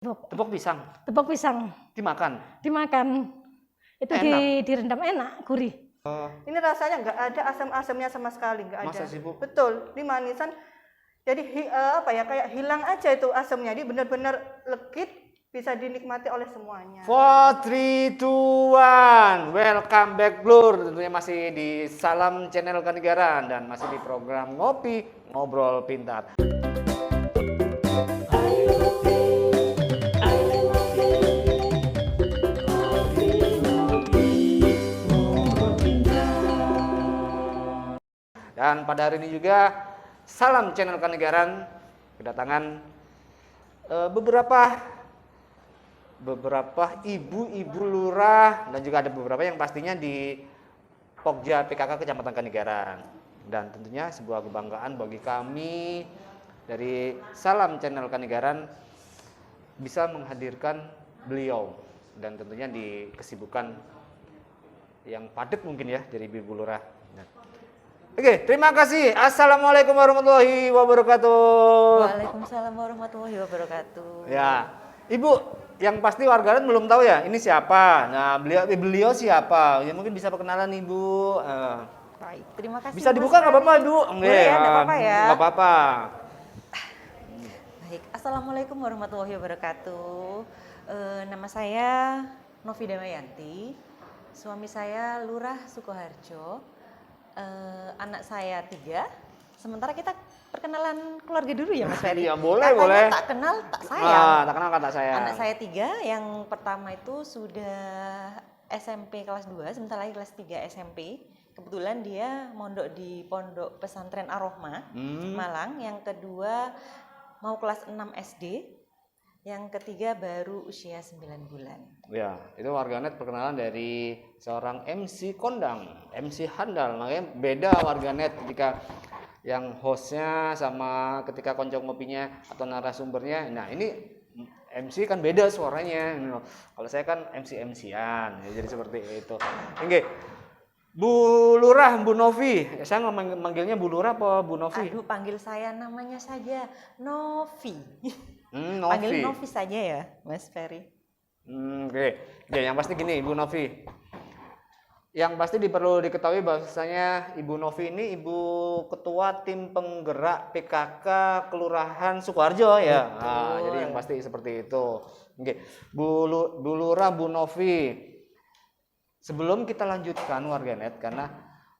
Tepung pisang Tepung pisang dimakan. itu Enak. direndam enak, gurih. Ini rasanya nggak ada asam-asamnya sama sekali, nggak ada. Masa sih, Bu? Betul, ini manisan. Jadi kayak hilang aja itu asamnya. Jadi benar-benar legit, bisa dinikmati oleh semuanya. 4, 3, 2, 1. Welcome back Blur. Tentunya masih di Salam Channel Kenegaraan dan masih di program Ngopi Ngobrol Pintar. Dan pada hari ini juga Salam Channel Kenegaraan kedatangan beberapa ibu-ibu lurah dan juga ada beberapa yang pastinya di Pokja PKK Kecamatan Kenegaraan. Dan tentunya sebuah kebanggaan bagi kami dari Salam Channel Kenegaraan bisa menghadirkan beliau dan tentunya di kesibukan yang padat mungkin ya dari ibu lurah. Oke, terima kasih. Assalamualaikum warahmatullahi wabarakatuh. Waalaikumsalam warahmatullahi wabarakatuh. Ya, Ibu, yang pasti warganet belum tahu ya, ini siapa? Nah, beliau siapa? Ya mungkin bisa perkenalan Ibu. Baik, terima kasih. Bisa dibuka nggak apa-apa, Ibu? Boleh ya, nggak apa-apa ya. Nggak apa-apa. Baik, assalamualaikum warahmatullahi wabarakatuh. Nama saya Novi Damayanti. Suami saya Lurah Sukoharjo. Anak saya 3. Sementara kita perkenalan keluarga dulu ya Mas Ferry. Iya, boleh, Katanya boleh. Tak kenal tak sayang. Tak kenal kata saya. Anak saya 3, yang pertama itu sudah SMP kelas 2, sebentar lagi kelas 3 SMP. Kebetulan dia mondok di Pondok Pesantren Ar-Rahmah, Malang. Yang kedua mau kelas 6 SD. Yang ketiga baru usia 9 bulan. Ya, itu warganet perkenalan dari seorang MC kondang, MC handal. Makanya beda warganet ketika yang hostnya sama ketika konco ngopinya atau narasumbernya. Nah, ini MC kan beda suaranya. Kalau saya kan MC-MC-an, jadi seperti itu. Oke. Bu Lurah, Bu Novi. Saya manggilnya Bu Lurah apa Bu Novi? Aduh, panggil saya namanya saja Novi. Novi. Panggil Novi saja ya, Mas Ferry. Oke. Ya, yang pasti gini, Ibu Novi. Yang pasti perlu diketahui bahwasanya Ibu Novi ini Ibu Ketua Tim Penggerak PKK Kelurahan Sukoharjo ya. Nah, jadi yang pasti seperti itu. Oke. Bu Lurah, Bu Novi. Sebelum kita lanjutkan warganet, karena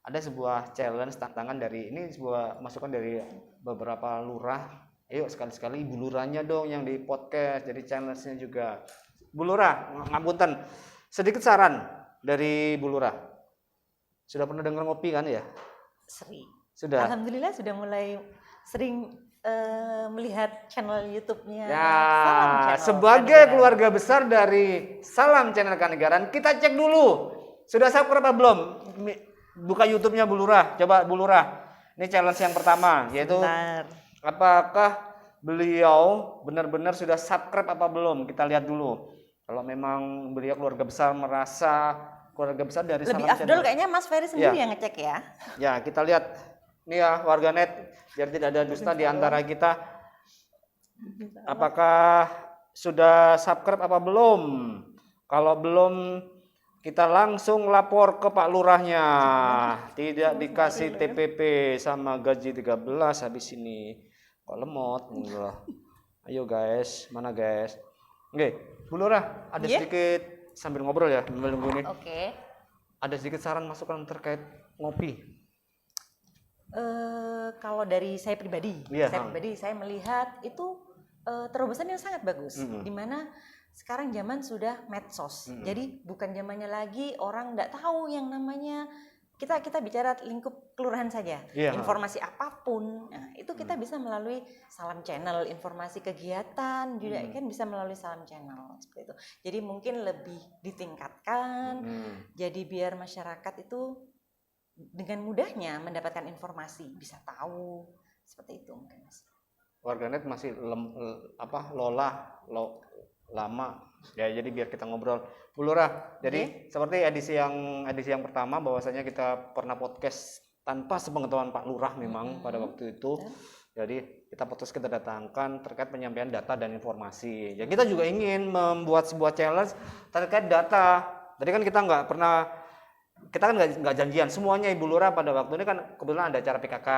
ada sebuah challenge tantangan dari ini, sebuah masukan dari beberapa lurah. Ayo sekali-sekali Ibu Lurahnya dong yang di podcast, jadi challenge-nya juga. Bu Lurah, ngapunten. Sedikit saran dari Bu Lurah. Sudah pernah dengar ngopi kan ya? Sering. Sudah. Alhamdulillah sudah mulai sering melihat channel YouTube-nya. Ya, Salam Channel sebagai Kenegaraan. keluarga besar dari Salam Channel Kenegaraan, kita cek dulu. Sudah subscribe apa belum? Buka YouTube-nya Bu Lurah. Coba Bu Lurah. Ini challenge yang pertama, yaitu Bentar. apakah beliau benar-benar sudah subscribe apa belum? Kita lihat dulu. Kalau memang beliau keluarga besar merasa keluarga besar dari Lebih Salam afdol Channel. kayaknya Mas Ferry sendiri Ya. yang ngecek ya. Ya, kita lihat. Nih ya warganet, biar tidak ada dusta di antara kita. Apakah sudah subscribe apa belum? Kalau belum, kita langsung lapor ke Pak Lurahnya. Tidak dikasih TPP sama gaji 13 habis ini. Kok lemot? Enggak. Ayo guys, mana guys? Oke, Bu Lurah, ada sedikit sambil ngobrol ya, sambil nunggu ini. Oke. Ada sedikit saran masukan terkait ngopi. Kalau dari saya pribadi, Iya, saya melihat itu terobosan yang sangat bagus. Dimana sekarang zaman sudah medsos, jadi bukan zamannya lagi orang nggak tahu yang namanya kita bicara lingkup kelurahan saja. Iya. Informasi apapun, nah, itu kita bisa melalui Salam Channel. Informasi kegiatan juga kan bisa melalui Salam Channel seperti itu. Jadi mungkin lebih ditingkatkan. Jadi biar masyarakat itu dengan mudahnya mendapatkan informasi, bisa tahu seperti itu mungkin Mas. Warganet masih lama ya, jadi biar kita ngobrol. Bu Lurah, jadi seperti edisi yang pertama bahwasanya kita pernah podcast tanpa sepengetahuan Pak Lurah memang pada waktu itu. Jadi kita podcast kita datangkan terkait penyampaian data dan informasi. Ya kita juga ingin membuat sebuah challenge terkait data. Tadi kan kita nggak janjian semuanya Ibu Lurah pada waktu ini kan kebetulan ada acara PKK,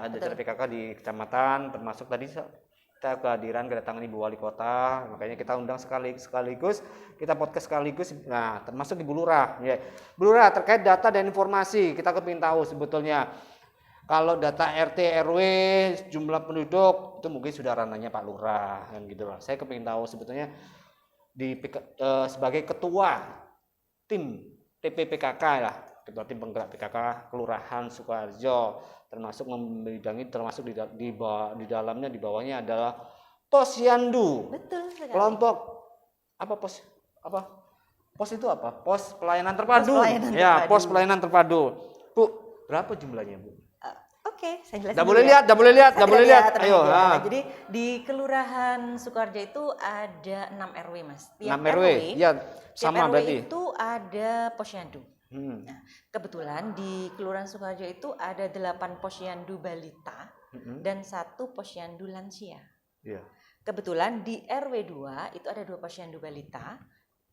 ada acara PKK di kecamatan, termasuk tadi kita kedatangan Ibu Wali Kota, makanya kita undang sekaligus kita podcast sekaligus. Nah, termasuk Ibu Lurah. Ya. Bu Lurah terkait data dan informasi, kita kepingin tahu sebetulnya kalau data RT RW jumlah penduduk itu mungkin sudah ranahnya Pak Lurah kan gitu loh. Saya kepingin tahu sebetulnya sebagai ketua tim TPPKK lah, ketua tim penggerak PKK Kelurahan Sukoharjo, termasuk membidangi termasuk di dalamnya di bawahnya adalah Posyandu. Betul sekali. Kelompok pos itu apa? Pos pelayanan terpadu. Pos pelayanan terpadu. Bu, berapa jumlahnya, Bu? Oke, saya jelasin. Nggak boleh lihat. Ayo. Jadi di Kelurahan Sukoharjo itu ada 6 RW, Mas. 6 RW. Ya, sama tiap RW berarti. itu ada posyandu. Nah, kebetulan di Kelurahan Sukoharjo itu ada 8 posyandu balita dan 1 posyandu lansia. Iya. Kebetulan di RW 2 itu ada 2 posyandu balita.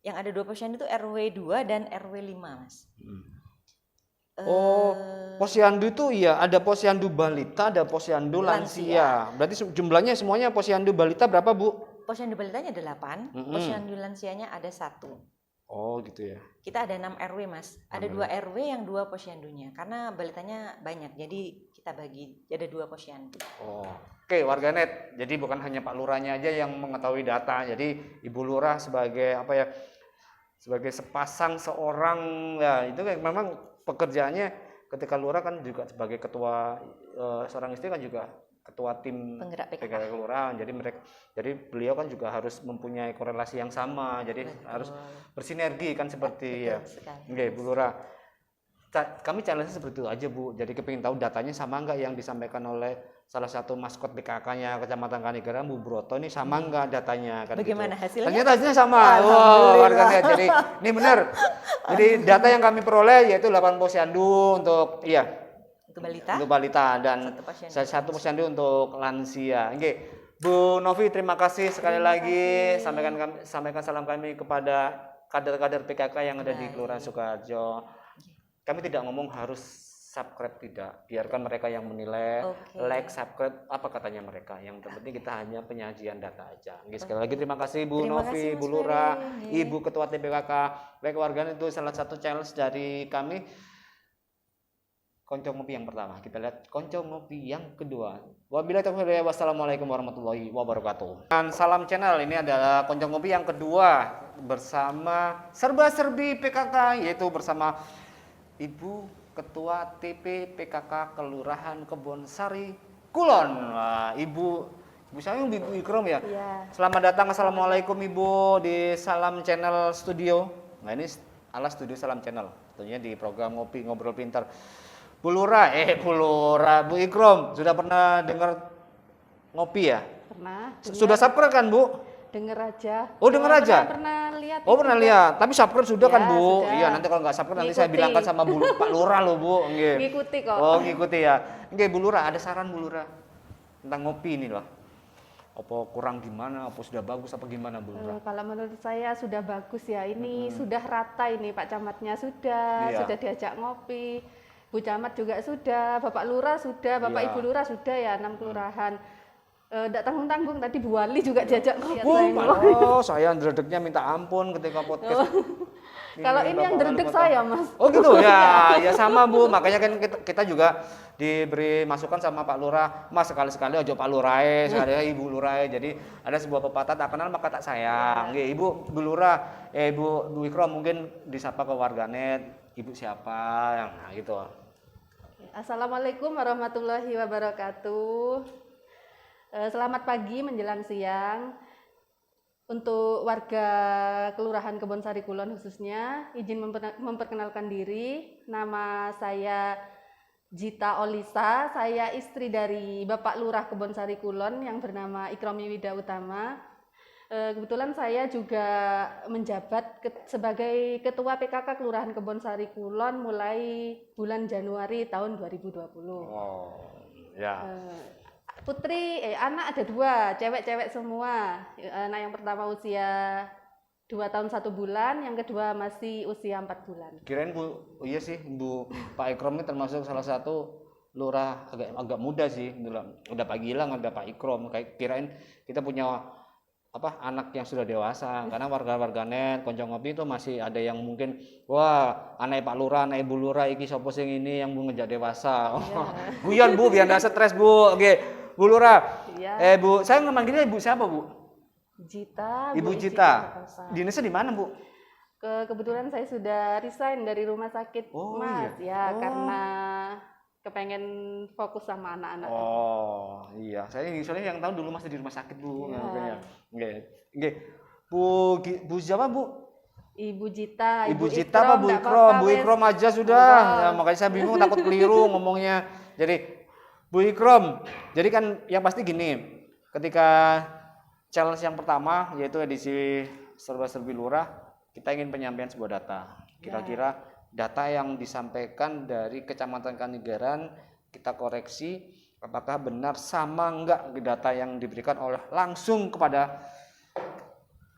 Yang ada 2 posyandu itu RW 2 dan RW 5, Mas. Posyandu itu ya ada posyandu balita, ada posyandu lansia. Berarti jumlahnya semuanya posyandu balita berapa, Bu? Posyandu balitanya 8, posyandu lansianya ada 1. Oh, gitu ya. Kita ada 6 RW, Mas. Ada 2 RW yang 2 posyandunya. Karena balitanya banyak, jadi kita bagi ada 2 posyandu. Oke, warganet. Jadi bukan hanya Pak Lurahnya aja yang mengetahui data. Jadi Ibu Lurah sebagai sebagai sepasang seorang ya itu kan memang pekerjaannya ketika Lurah kan juga sebagai ketua seorang istri kan juga ketua tim penggerak PKK kelurahan. Jadi beliau kan juga harus mempunyai korelasi yang sama. Jadi harus bersinergi kan seperti ya. Oke, Bu Lurah. Kami challenge seperti itu aja, Bu. Jadi kepingin tahu datanya sama enggak yang disampaikan oleh salah satu maskot PKK-nya Kecamatan Kanigaran, Bu Broto ini sama enggak datanya kan. Bagaimana gitu. hasilnya? Ternyata hasilnya sama. Warganet. Jadi ini benar. Jadi data yang kami peroleh yaitu 8 posyandu untuk balita dan 1 posyandu untuk lansia. Oke. Bu Novi, terima kasih sekali lagi. Sampaikan salam kami kepada kader-kader PKK yang ada di Kelurahan Sukoharjo. Kami tidak ngomong harus subscribe, tidak. Biarkan mereka yang menilai, like, subscribe, apa katanya mereka. Yang penting kita hanya penyajian data aja. Sekali lagi terima kasih Bu Novi, Bu Lurah, Ibu Ketua TPKK. Baik warganet, itu salah satu challenge dari kami. Konco ngopi yang pertama, kita lihat konco ngopi yang kedua. Wabillahi taufiq, wassalamualaikum warahmatullahi wabarakatuh. Dan salam channel, ini adalah konco ngopi yang kedua bersama serba-serbi PKK, yaitu bersama Ibu Ketua TP PKK Kelurahan Kebonsari Kulon. Nah, Ibu saya Ibu Ikrom ya. Selamat datang, assalamualaikum Ibu di Salam Channel Studio. Nah ini ala Studio Salam Channel, tentunya di program Ngopi Ngobrol Pintar. Bu Lurah, Bu Ikrom sudah pernah dengar ngopi ya? Pernah. Sudah subscribe kan Bu? Denger aja. Oh, denger aja. Pernah lihat. Oh, pernah lihat. Tapi subscribe sudah kan, Bu? Sudah. Iya, nanti kalau nggak subscribe nanti saya bilangkan sama Pak Lurah loh, Bu. Nggih. Ngikuti kok. Oh, ngikuti ya. Nggih, Bu Lurah, ada saran Bu Lurah tentang ngopi ini loh. Apa kurang gimana? Apa sudah bagus apa gimana, Bu Lurah? Kalau menurut saya sudah bagus ya. Ini sudah rata ini Pak Camatnya sudah diajak ngopi. Bu Camat juga sudah, Bapak Lurah sudah, Bapak Ibu Lurah sudah ya, 6 kelurahan. Tidak tanggung-tanggung, tadi Bu Wali juga diajak ngopi. Saya ndredegnya minta ampun ketika podcast. Kalau ini yang ndredeg saya, Mas. Oh gitu ya, ya sama Bu. Makanya kan kita juga diberi masukan sama Pak Lurah, Mas sekali-sekali ojo Pak Lurah, sekali Ibu Lurah. Jadi ada sebuah pepatah, tak kenal maka tak sayang. Nggih, Ibu Bu Lurah, Bu Ikrom mungkin disapa ke warganet, Ibu siapa yang gitu. Assalamualaikum warahmatullahi wabarakatuh. Selamat pagi menjelang siang. Untuk warga Kelurahan Kebonsari Kulon khususnya, izin memperkenalkan diri. Nama saya Jita Olisa, saya istri dari Bapak Lurah Kebonsari Kulon yang bernama Ikromi Wida Utama. Kebetulan saya juga menjabat sebagai Ketua PKK Kelurahan Kebonsari Kulon mulai bulan Januari tahun 2020. Oh, ya. anak ada 2, cewek-cewek semua. Anak yang pertama usia 2 tahun 1 bulan, yang kedua masih usia 4 bulan. Kirain Bu, oh iya sih Bu, Pak Ikrom ini termasuk salah satu lurah agak muda sih. Udah Pak Gilang, ada Pak Ikrom. Kayak kirain kita punya anak yang sudah dewasa, karena warga-warganet Konco Ngopi itu masih ada yang mungkin wah anak Pak Lurah, anak Ibu Lurah iki sapa sing ini yang ngejak dewasa. Guyon Bu, biar enggak stres Bu. Oke, Bu Lurah. Iya. Bu, saya memanggilnya Ibu siapa Bu? Jita. Ibu Bu Jita. Prakosa. Dinasnya di mana Bu? Kebetulan saya sudah resign dari rumah sakit, Oh, Mas. iya. Ya, karena kepengen fokus sama anak-anak. Oh iya, saya soalnya yang tahu dulu masih di rumah sakit Bu. Iya. Oke. Bu siapa Bu? Ibu Jita. Ibu Jita apa Bu nggak Ikrom? apa-apa, Bu wes. Ikrom aja sudah. Ya, makanya saya bingung takut keliru ngomongnya. Jadi Bu Ikrom, jadi kan yang pasti gini, ketika challenge yang pertama yaitu edisi serba-serbi lurah, kita ingin penyampaian sebuah data. Kira-kira data yang disampaikan dari Kecamatan Kanigaran kita koreksi apakah benar sama enggak data yang diberikan oleh langsung kepada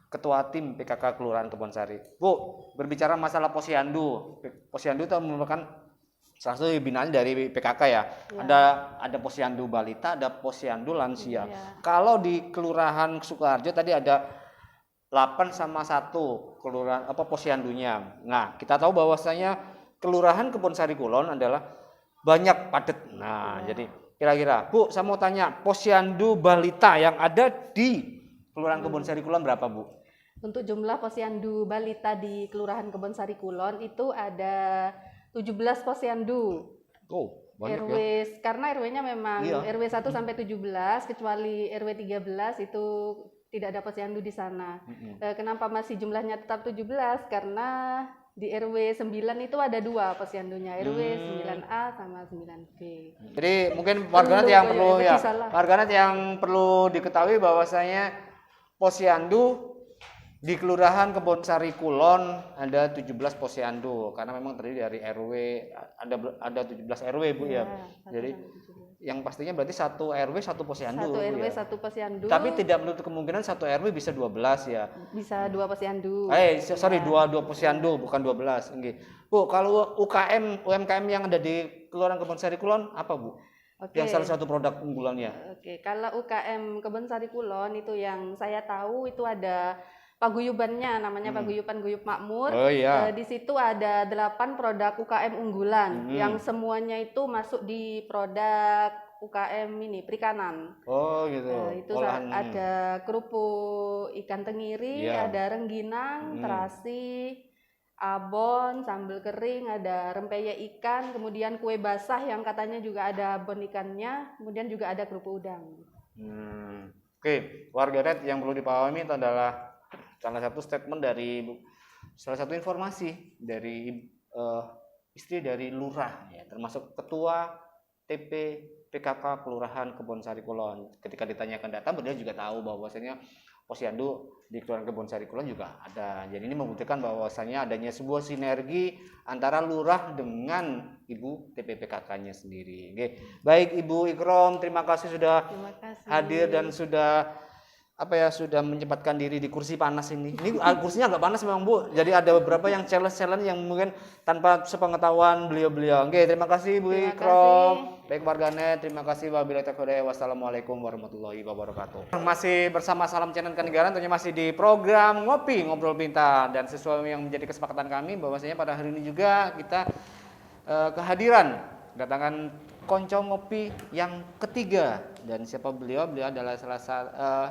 Ketua Tim PKK Kelurahan Kebonsari. Bu, berbicara masalah posyandu. Posyandu itu merupakan salah satu binaan dari PKK ya. Ada posyandu balita, ada posyandu lansia. Kalau di Kelurahan Sukoharjo tadi ada 8 sama 1 kelurahan posyandunya. Nah, kita tahu bahwasanya Kelurahan Kebonsari Kulon adalah banyak padat. Nah, jadi kira-kira Bu, saya mau tanya, posyandu balita yang ada di Kelurahan Kebonsari Kulon berapa, Bu? Untuk jumlah posyandu balita di Kelurahan Kebonsari Kulon itu ada 17 posyandu. Oh, banyak RW ya. Karena RW-nya memang Iya. RW 1 sampai 17, kecuali RW 13 itu tidak ada posyandu di sana. Kenapa masih jumlahnya tetap 17? Karena di RW 9 itu ada 2 posyandunya, RW 9A sama 9B. Jadi mungkin warganet yang perlu ya, salah. warganet yang perlu diketahui bahwasanya posyandu di Kelurahan Kebonsari Kulon ada 17 posyandu karena memang terdiri dari RW ada 17 RW Bu ya. Jadi yang pastinya berarti satu RW satu posyandu. Satu RW ya. satu posyandu. Tapi tidak menutup kemungkinan satu RW bisa 12 ya. Bisa 2 posyandu. Sorry, dua posyandu bukan 12. Nggih. Bu, kalau UMKM yang ada di Kelurahan Kebonsari Kulon apa Bu? Oke. Yang salah satu produk unggulannya. Oke, kalau UKM Kebonsari Kulon itu yang saya tahu itu ada paguyubannya, namanya Paguyuban Guyup Makmur. Oh iya. Di situ ada 8 produk UKM unggulan yang semuanya itu masuk di produk UKM ini perikanan. Oh gitu. Itu ada kerupuk ikan tenggiri, ada rengginang, terasi, abon, sambal kering, ada rempeyek ikan, kemudian kue basah yang katanya juga ada abon ikannya, kemudian juga ada kerupuk udang. Oke, warganet yang perlu dipahami itu adalah salah satu statement dari salah satu informasi dari istri dari lurah ya, termasuk ketua TP PKK Kelurahan Kebonsari Kulon. Ketika ditanyakan data, beliau juga tahu bahwasanya posyandu di Kelurahan Kebonsari Kulon juga ada. Jadi ini membuktikan bahwasanya adanya sebuah sinergi antara lurah dengan ibu TP PKK-nya sendiri. Oke. Baik Ibu Ikrom, terima kasih sudah hadir dan sudah sudah menyempatkan diri di kursi panas ini. Ini kursinya agak panas memang Bu. Jadi ada beberapa yang challenge yang mungkin tanpa sepengetahuan beliau-beliau. Oke, terima kasih Bu Ikrom. Baik warganet, terima kasih. Wabillahi taufiq wal hidayah. Wassalamualaikum warahmatullahi wabarakatuh. Masih bersama Salam Channel Kanigaran, tentunya masih di program Ngopi Ngobrol Pintar, dan sesuai yang menjadi kesepakatan kami bahwasanya pada hari ini juga kita kehadiran kedatangan Konco Ngopi yang ketiga. Dan siapa beliau? Beliau adalah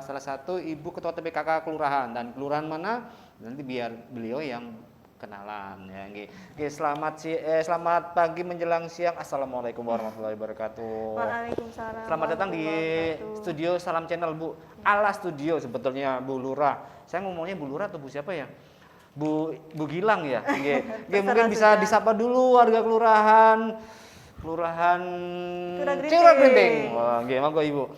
salah satu ibu ketua TPKK kelurahan, dan kelurahan mana nanti biar beliau yang kenalan ya. Oke, selamat pagi menjelang siang. Assalamualaikum warahmatullahi wabarakatuh. Waalaikumsalam. Selamat datang di studio Salam Channel Bu. Ala studio sebetulnya Bu Lurah. Saya ngomongnya Bu Lurah atau Bu siapa ya? Bu Gilang ya. Mungkin bisa disapa dulu warga kelurahan Curah Grinting. Wah, monggo Ibu.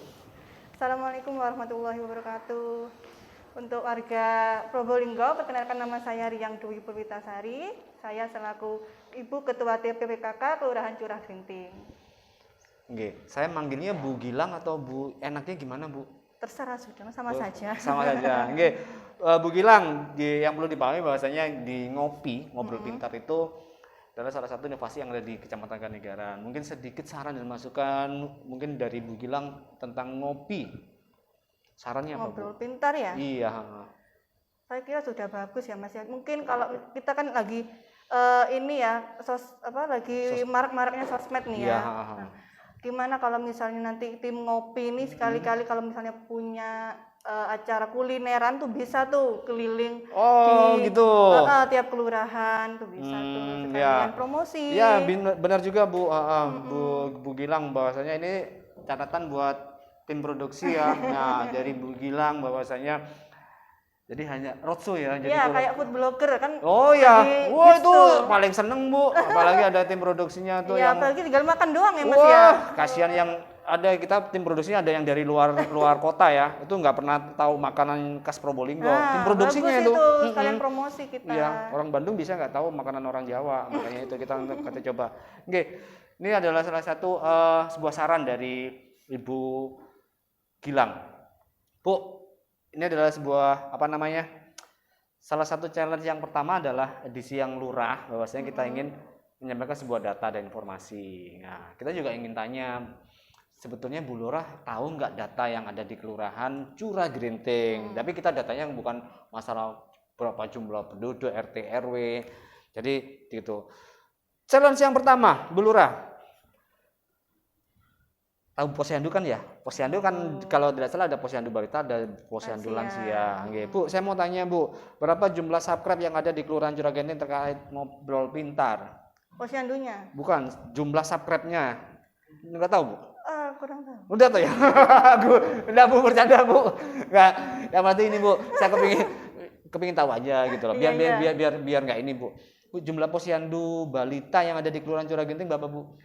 Assalamualaikum warahmatullahi wabarakatuh. Untuk warga Probolinggo, perkenalkan nama saya Riang Dwi Purwitasari. Saya selaku Ibu Ketua TP PKK Kelurahan Curah Grinting. Nggih, saya manggilnya Bu Gilang atau Bu, enaknya gimana Bu? Terserah sudah, sama saja. Sama saja. Nggih. Bu Gilang, yang perlu dipahami bahwasanya di Ngobrol Pintar itu adalah salah satu inovasi yang ada di Kecamatan Kanegaran. Mungkin sedikit saran dan masukan mungkin dari Bu Gilang tentang ngopi. Sarannya apa, Bu? Ngobrol Pintar ya? Iya. Saya kira sudah bagus ya Mas ya. Mungkin kalau kita kan lagi ini ya, lagi marak-maraknya sosmed nih ya. Iya. Nah, gimana kalau misalnya nanti tim ngopi ini sekali-kali kalau misalnya punya acara kulineran tuh bisa tuh keliling Oh, di gitu. Tiap kelurahan tuh bisa tuh sekalian ya. promosi. Ya, benar juga Bu. Bu Gilang bahwasanya ini catatan buat tim produksi ya. Nah, dari Bu Gilang bahwasanya jadi hanya roadshow ya. Jadi Iya, kayak food blogger kan. Oh ya, lagi wah hits itu tuh. paling seneng Bu, apalagi ada tim produksinya tuh Iya, yang apalagi tinggal makan doang ya Mas wah, ya. kasihan yang ada kita tim produksinya ada yang dari luar kota ya, itu nggak pernah tahu makanan khas Probolinggo. Tim produksinya bagus itu, sekalian promosi kita. iya, orang Bandung bisa nggak tahu makanan orang Jawa, makanya itu kita coba. Oke, ini adalah salah satu sebuah saran dari Ibu Gilang, Bu. Ini adalah sebuah salah satu challenge yang pertama adalah edisi yang lurah, bahwasanya kita ingin menyampaikan sebuah data dan informasi. Nah, kita juga ingin tanya, sebetulnya Bu Lurah tahu nggak data yang ada di Kelurahan Curah Gerinting? Tapi kita datanya bukan masalah berapa jumlah penduduk, RT, RW. Jadi gitu. Challenge yang pertama, Bu Lurah. Tahu posyandu kan ya? Posyandu kan kalau tidak salah ada posyandu balita, ada posyandu lansia. Bu, saya mau tanya Bu, berapa jumlah subscribe yang ada di Kelurahan Curah Gerinting terkait Ngobrol Pintar? Posyandunya? Bukan, jumlah subscribe-nya. Enggak tahu Bu? Kurang tahu. Udah tuh ya? Udah Bu, bercanda Bu. Enggak, yang berarti ini Bu, saya kepingin tahu aja gitu loh. Biar enggak ini Bu. Bu, jumlah posyandu balita yang ada di Kelurahan Curah Gerinting berapa Bu?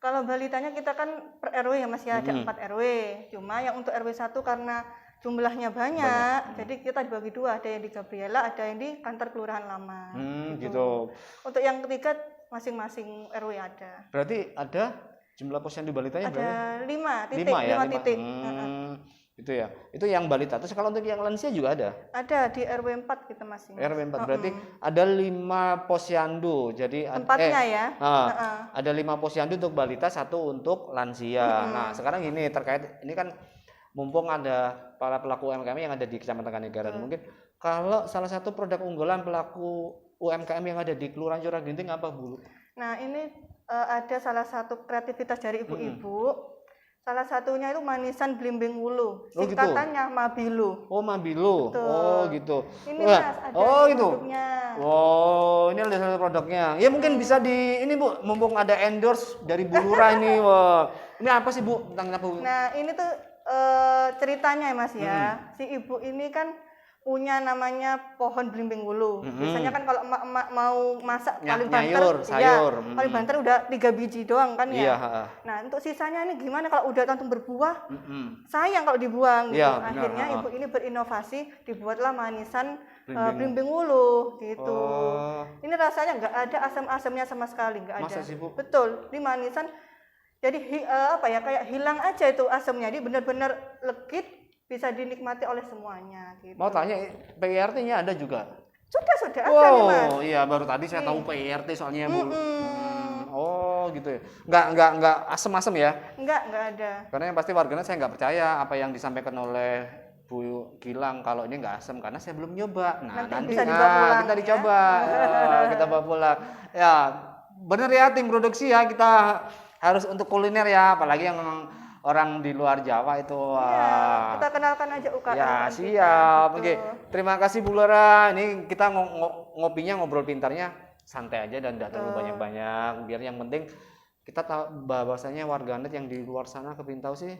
Kalau balitanya kita kan per RW ya Mas ya, ada 4 RW. Cuma yang untuk RW 1 karena jumlahnya banyak. Jadi kita dibagi dua, ada yang di Gabriela, ada yang di kantor kelurahan lama. Gitu. Untuk yang ketiga masing-masing RW ada. Berarti ada jumlah posyandu balitanya berapa? Ada 5 titik. Itu ya. Itu yang balita. Terus kalau untuk yang lansia juga ada? Ada di RW 4 kita masing. RW 4 berarti ada 5 posyandu. Jadi tempatnya ya. Ada 5 posyandu untuk balita, 1 untuk lansia. Nah, sekarang ini terkait ini kan mumpung ada para pelaku UMKM yang ada di Kecamatan Kanegaran. Mungkin kalau salah satu produk unggulan pelaku UMKM yang ada di Kelurahan Curah Gerinting apa Bu? Nah, ini ada salah satu kreativitas dari ibu-ibu. Salah satunya itu manisan blimbing wulu. Singkatannya Mabilu. Oh, Mabilu. Betul. Oh, gitu. Ini Mas, ada gitu. produknya. Oh, ini ada satu produknya. Ya mungkin bisa ini Bu, mumpung ada endorse dari Bu Lurah ini. Wah. Ini apa sih Bu? Tentang apa Bu? Nah, ini tuh ceritanya ya Mas ya. Si ibu ini kan punya namanya pohon blimbing wulu. Biasanya kan kalau emak-emak mau masak paling banter, sayur. paling banter udah 3 biji doang kan ya. Iya. Nah, untuk sisanya ini gimana kalau udah langsung berbuah? Sayang kalau dibuang gitu. Iya, Akhirnya ibu ini berinovasi, dibuatlah manisan blimbing wulu gitu. Oh. Ini rasanya nggak ada asam-asamnya sama sekali, nggak ada. Masa sih, Bu? Betul, di manisan jadi kayak hilang aja itu asamnya. Jadi benar-benar legit, bisa dinikmati oleh semuanya gitu. Mau tanya PRT-nya ada juga? Sudah ada nih Mas. Oh iya, baru tadi saya tahu PRT soalnya Bu. Oh gitu ya. Enggak asem-asem ya? Enggak ada. Karena yang pasti warganet saya nggak percaya apa yang disampaikan oleh Bu Gilang kalau ini nggak asem karena saya belum nyoba. Nah nanti bisa dibawa pulang, kita ya. dicoba. Kita bawa pulang. Ya bener ya tim produksi ya, kita harus untuk kuliner ya, apalagi yang memang orang di luar Jawa itu. Ya, kita kenalkan aja UKM. Ya kita, siap. gitu. Oke, terima kasih Bu Lurah. Ini kita ngopinya, ngobrol pintarnya santai aja dan tidak terlalu banyak-banyak. Biar yang penting kita tahu bahwasanya warganet yang di luar sana kepingin tahu sih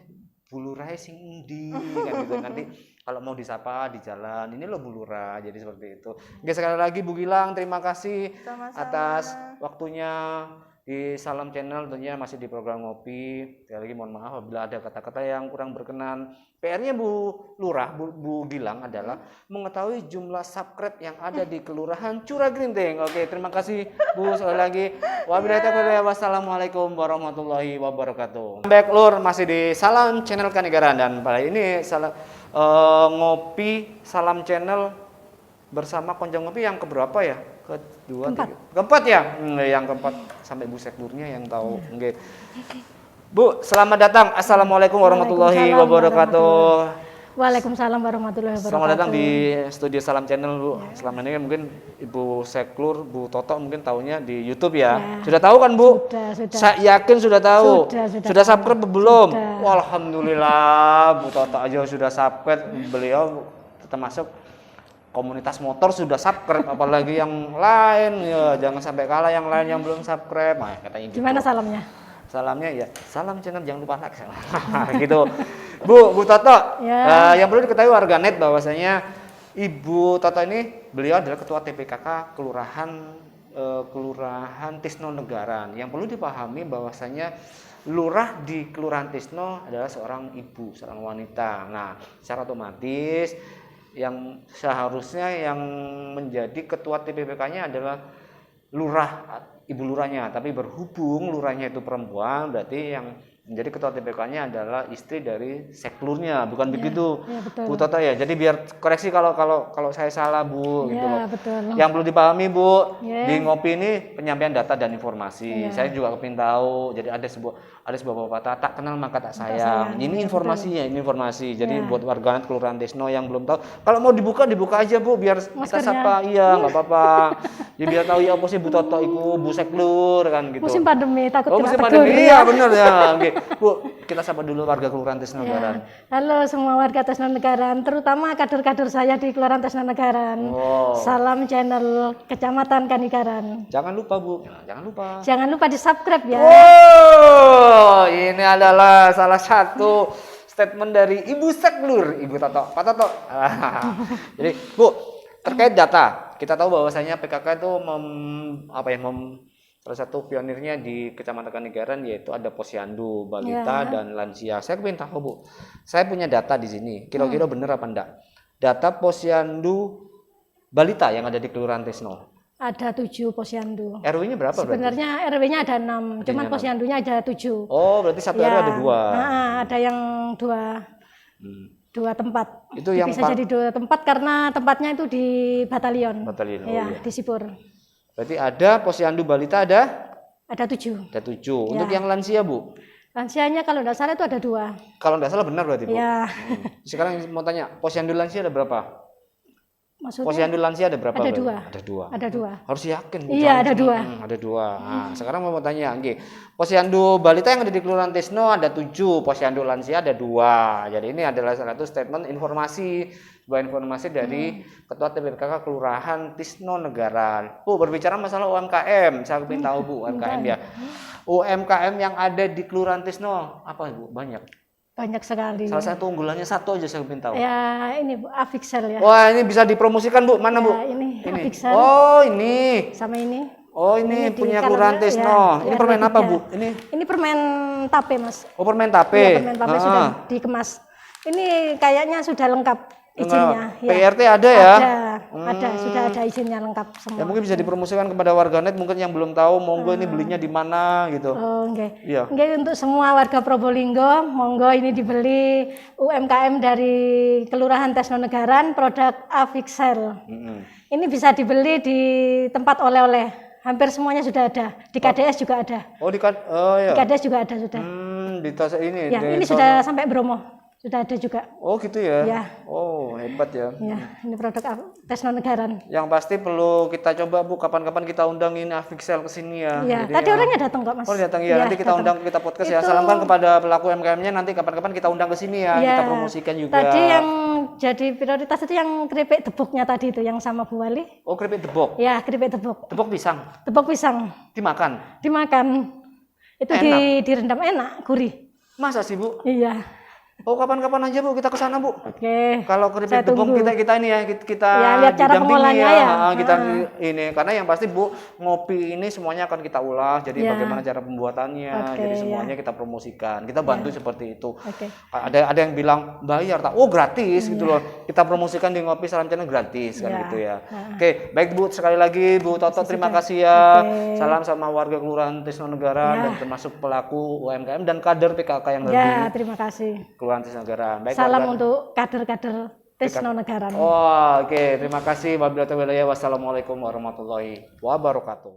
Bu Lurah sing endi kan gitu. Nanti kalau mau disapa di jalan, ini loh Bu Lurah. Jadi seperti itu. Oke, sekali lagi Bu Gilang terima kasih Sama-sama. atas waktunya di Salam Channel tentunya masih di program ngopi. Sekali lagi mohon maaf apabila ada kata-kata yang kurang berkenan. PR-nya Bu Lurah, Bu Gilang adalah mengetahui jumlah subscribe yang ada di Kelurahan Curah Grinting. Oke, terima kasih Bu sekali lagi. Wabillahi taufiq, wassalamualaikum warahmatullahi wabarakatuh. Back Lur masih di Salam Channel Kanegaran dan pada ini ngopi Salam Channel bersama Konjang Ngopi yang keberapa ya? Keempat ya? Yang keempat sampai Bu Seklurnya yang tahu. Oke. Bu, selamat datang. Assalamualaikum warahmatullahi wabarakatuh. Waalaikumsalam warahmatullahi wabarakatuh. Selamat datang di studio Salam Channel, Bu. Selama ini kan mungkin Ibu Seklur, Bu Toto mungkin tahunya di YouTube ya. Sudah tahu kan, Bu? Sudah. Saya yakin sudah tahu. Sudah subscribe belum? Sudah. Alhamdulillah, Bu Toto aja sudah subscribe. Beliau termasuk komunitas motor sudah subscribe, apalagi yang lain ya jangan sampai kalah yang lain yang belum subscribe. Nah, katanya gitu. Gimana salamnya? Salamnya ya, Salam Channel jangan lupa like. Gitu. Bu Toto, Ya. yang perlu diketahui warganet bahwasanya Ibu Toto ini beliau adalah ketua TPKK Kelurahan Tisno Negaran. Yang perlu dipahami bahwasanya lurah di Kelurahan Tisno adalah seorang ibu, seorang wanita. Nah, secara otomatis yang seharusnya yang menjadi ketua TPPK-nya adalah lurah, ibu lurahnya, tapi berhubung lurahnya itu perempuan, berarti yang menjadi ketua TPK-nya adalah istri dari seklurnya, bukan begitu, betul. Bu Toto ya. Jadi biar koreksi kalau saya salah, Bu, gitu loh. Betul. Yang perlu dipahami, Bu, Ya. di ngopi ini penyampaian data dan informasi. Saya juga kepingin tahu. Jadi ada sebuah pepatah, tak kenal maka tak sayang. Ini informasinya, ini informasi. Jadi buat warganet Kelurahan Tisno yang belum tahu, kalau mau dibuka aja, Bu, biar kita sapa. Iya, nggak apa-apa. Jadi biar tahu ya apa sih Bu Toto itu, Bu Seklur kan gitu. Musim pandemi takut musim kena pandemi. tegur. Iya, benar ya. Oke. Bu, kita sapa dulu warga Kelurahan Tisno Negaran. Halo semua warga Tisno Negaran, terutama kader-kader saya di Kelurahan Tisno Negaran. Salam Channel Kecamatan Kanigaran. Jangan lupa, Bu. Jangan lupa. Jangan lupa di-subscribe ya. Oh, ini adalah salah satu statement dari Ibu Seklur, Ibu Toto, Pak Toto. Jadi, Bu, terkait data, kita tahu bahwasanya PKK itu salah satu pionirnya di Kecamatan Kanigaran yaitu ada posyandu, balita dan lansia. Saya ingin tahu, Bu. Saya punya data di sini. Kira-kira benar apa enggak? Data posyandu balita yang ada di Kelurahan Tisno. Ada 7 posyandu. RW-nya berapa berarti? Sebenarnya RW-nya ada 6, cuman posyandunya ada 7. Oh, berarti satu RW ada 2. Nah, ada yang 2 tempat. Itu yang bisa jadi 2 tempat karena tempatnya itu di batalion. Batalion. Ya, di Sipur. Berarti ada posyandu balita ada 7. Ada 7. Untuk yang lansia, Bu? Lansianya kalau tidak salah itu ada 2. Kalau tidak salah benar berarti, Bu? Ya. Sekarang mau tanya, posyandu lansia ada berapa? Maksudnya Posyandu lansia ada berapa? ada berarti? 2. Ada 2. Harus yakin. Iya, ada 2. Ada 2. Nah, sekarang mau tanya, posyandu balita yang ada di Kelurahan Tisno ada 7, posyandu lansia ada 2. Jadi ini adalah salah satu statement sebuah informasi dari Ketua TPPK Kelurahan Tisno Negaran. Bu, berbicara masalah UMKM, saya ingin tahu, Bu, UMKM ya. UMKM yang ada di Kelurahan Tisno apa, Bu? Banyak. Banyak sekali. Salah satu unggulannya satu aja saya ingin tahu. Ya, ini Bu, Avixel ya. Wah, ini bisa dipromosikan, Bu. Mana, Bu? Ya, ini Avixel. Oh, ini. Sama ini. Oh, ini Ini punya di Kelurahan kanan, Tisno. ya, Ini ya, permen ada apa, 3. Bu? Ini permen tape, Mas. oh, permen tape. Iya, permen tape sudah dikemas. Ini kayaknya sudah lengkap izinnya. PRT ada ya? Ada, sudah ada izinnya lengkap semua. Ya mungkin bisa dipromosikan kepada warganet mungkin yang belum tahu, monggo ini belinya di mana gitu. Oh, enggak. Iya. Enggak, untuk semua warga Probolinggo, monggo ini dibeli UMKM dari Kelurahan Tisno Negaran, produk Avixel. Ini bisa dibeli di tempat oleh-oleh. Hampir semuanya sudah ada. Di KDS juga ada. Oh, Di ya. KDS juga ada sudah. Di tas ini. Ya, ini sudah sampai Bromo. Sudah ada juga. Oh, gitu ya. Ya. Oh, hebat ya. Ya, ini produk Tisno Negaran. Yang pasti perlu kita coba, Bu, kapan-kapan kita undangin Avixel ke sini ya. Iya, Jadi tadi ya. orangnya datang kok, Mas. Oh, datang ya. Nanti kita datang. undang kita podcast ya. Salamkan kepada pelaku UMKM-nya, nanti kapan-kapan kita undang ke sini ya. Iya. Kita promosikan juga. Tadi yang jadi prioritas itu yang keripik debuknya tadi itu yang sama Bu Wali. Oh, keripik debok. Ya, keripik debuk. Debok pisang. Debuk pisang Dimakan. dimakan. Itu direndam enak, gurih. Masa sih, Bu? Iya. Oh, kapan-kapan aja Bu kita ke sana Bu. Oke. Kalau keripik Saya debong tunggu. kita ini ya kita Ya, lihat cara didampingi pengolahannya ya. kita ini karena yang pasti Bu ngopi ini semuanya akan kita ulas. Jadi Ya. bagaimana cara pembuatannya. Oke, Jadi ya. semuanya kita promosikan. Kita bantu seperti itu. Oke. Ada yang bilang bayar tak? Oh, gratis gitu loh. Kita promosikan di Ngopi Salam Channel gratis kan Ya. gitu ya. Oke, baik Bu, sekali lagi Bu Toto terima kasih ya. Salam sama warga Kelurahan Tisnonegara dan termasuk pelaku UMKM dan kader PKK yang lebih. Ya, terima kasih. Kelurahan Tisnonegara. Baik, Salam warga- untuk kader-kader Tisnonegara. Oh, oke. Terima kasih. Wabillahi taufiq wal hidayah. Wassalamualaikum warahmatullahi wabarakatuh.